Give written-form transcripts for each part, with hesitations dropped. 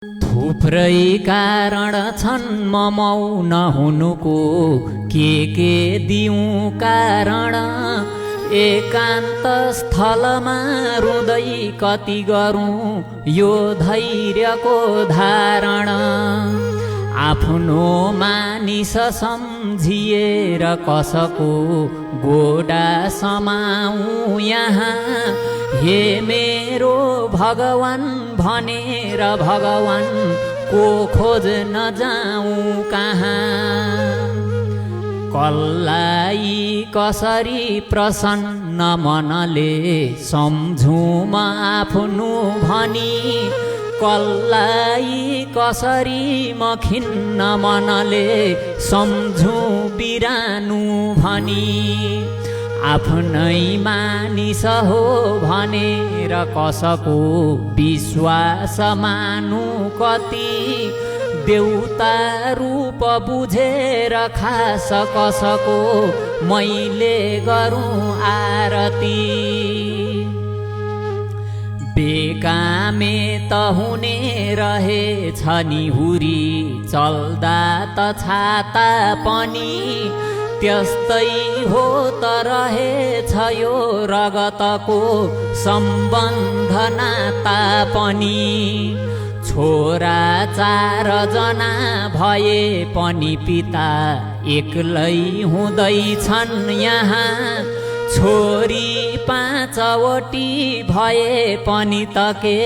थुप्रै कारण छन् मौन हुनुको, के दिउँ कारण। एकान्त स्थलमा रुँदै कति गरौँ यो धैर्यको धारण। आफ्नो मानिस सम्झिएर कसको गोडा समाऊ यहाँ। हे मेरो भगवान भनेर भगवान को खोज्न जाऊँ कहाँ। कसलाई कसरी प्रसन्न मनले सम्झौँ म आफ्नो भनी। कसलाई कसरी म खिन्न मनले सम्झौँ बिरानु भनी। आफ्नै मानिस हो भनेर कसको विश्वास मानु कति। देउता रूप बुझेर खास कसको मैले गरौँ आरती। बेकामे त हुने रहेछ नि हुरी, चल्दा त छाता पनि। त्यस्तै हो त रहेछ यो रगतको सम्बन्ध नाता पनि। छोरा 4 जना भए पनि पिता एक्लै हुँदैछन् यहाँ। छोरी 5वटी भए पनि त के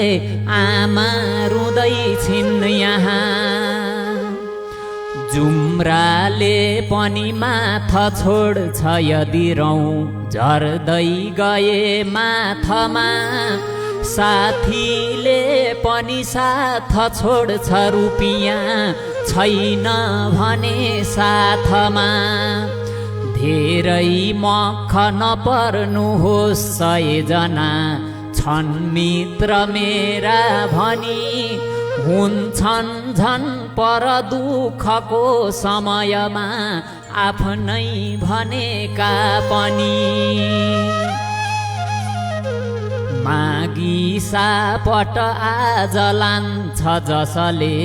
आमा रुँदैछिन् यहाँ। जुम्राले पनि माथा छोड्छ यदि रौँ झर्दै गए माथमा। साथीले पनि साथ छोड्छ रुपियाँ छैन भने साथमा। धेरै मख नपर्नुहोस् 100 जना छन् मित्र मेरा भनी। हुन्छन् झन् पर दुःखको समयमा आफ्नै भनेका पनि। मागी सापट आज लान्छ जसले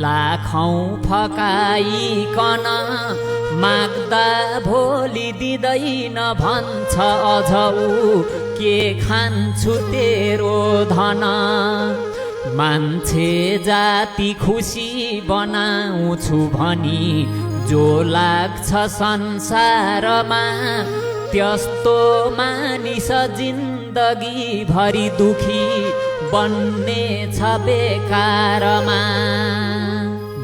लाखौँ फकाइकन। माग्दा भोलि दिँदैन भन्छ अझ ऊ के खान्छु तेरो धन। मान्छे जाति खुसी बनाउँछु भनी जो लाग्छ संसारमा। त्यस्तो मानिस जिन्दगी भरि दुखी बन्ने छ बेकारमा।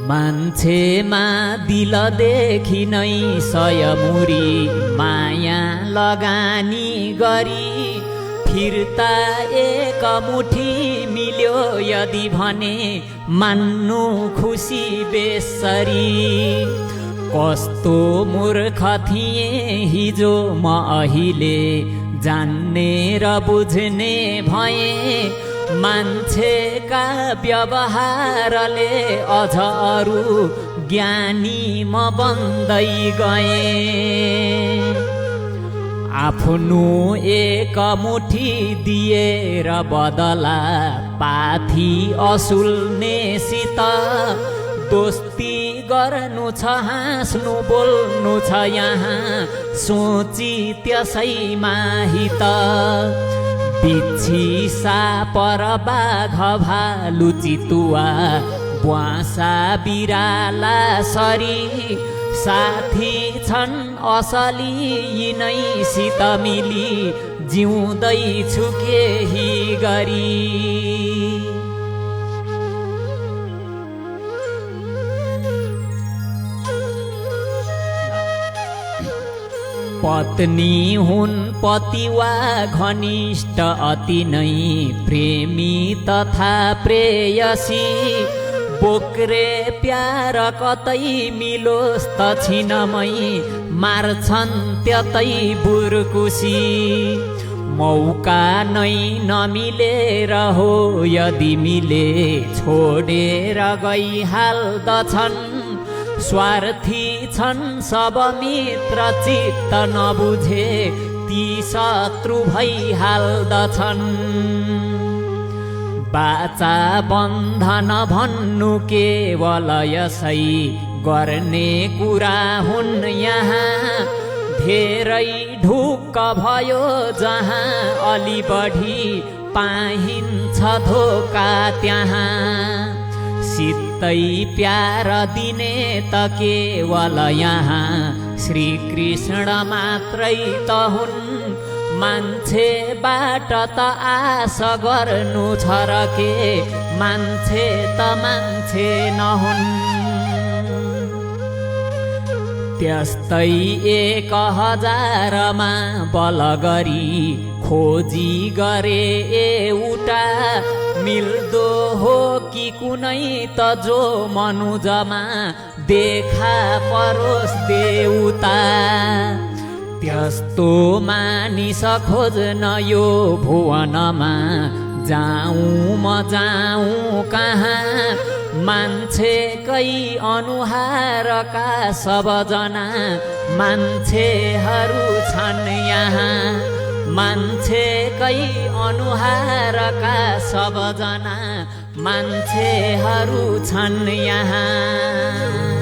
मान्छेमा दिलदेखि नै 100 मुरी माया लगानी गरी। फिर्ता 1 मुठी मिल्यो यदि भने मान्नु खुसी बेसरी। कस्तो मूर्ख थिएँ हिजो म अहिले जान्ने र बुझ्ने भएँ। मान्छेका व्यवहारले अझ अरू ज्ञानी म बन्दै गएँ। आफ्नो 1 मुठी दिएर बदला पाथी असुल्नेसित। दोस्ती गर्नु छ हाँस्नु बोल्नु छ यहाँ सोची त्यसैमा हित। बिच्छी साप र बाघ भालु चितुवा ब्वाँसा बिराला सरी। साथी छन् असली यिनैसित मिली जिउँदैछु केही गरी। पत्नी हुन् पति वा घनिष्ठ अति नै प्रेमी तथा प्रेयसी। बोक्रे प्यार कतै मिलोस् त छिनमै मार्छन् त्यतै बुर्कुसी। मौका नै नमिलेर हो यदि मिले छोडेर गइहाल्दछन्। स्वार्थी छन् सब मित्र चित्त नबुझे ती शत्रु भइहाल्दछन्। बाचा बन्धन भन्नु केवल यसै गर्ने कुरा हुन् यहाँ धेरै ढुक्क भयो जहाँ अलि बढी पाइन्छ धोका त्यहाँ सित्तै प्यार दिने त केवल यहाँ श्री कृष्ण मात्रै त हुन् मान्छेबाट त आशा गर्नु छ र के मान्छे त मान्छे नहुन् त्यस्तै 1000मा बल गरी खोजी गरे एउटा मिल्दो हो कि कुनै त जो मनुजमा देखा परोस् देउता त्यस्तो मानिस खोज्न यो भुवनमा जाऊँ म जाऊँ कहाँ मान्छेकै अनुहारका सबजना मान्छेहरू छन् यहाँ मान्छेकै अनुहारका सबजना मान्छेहरू छन् यहाँ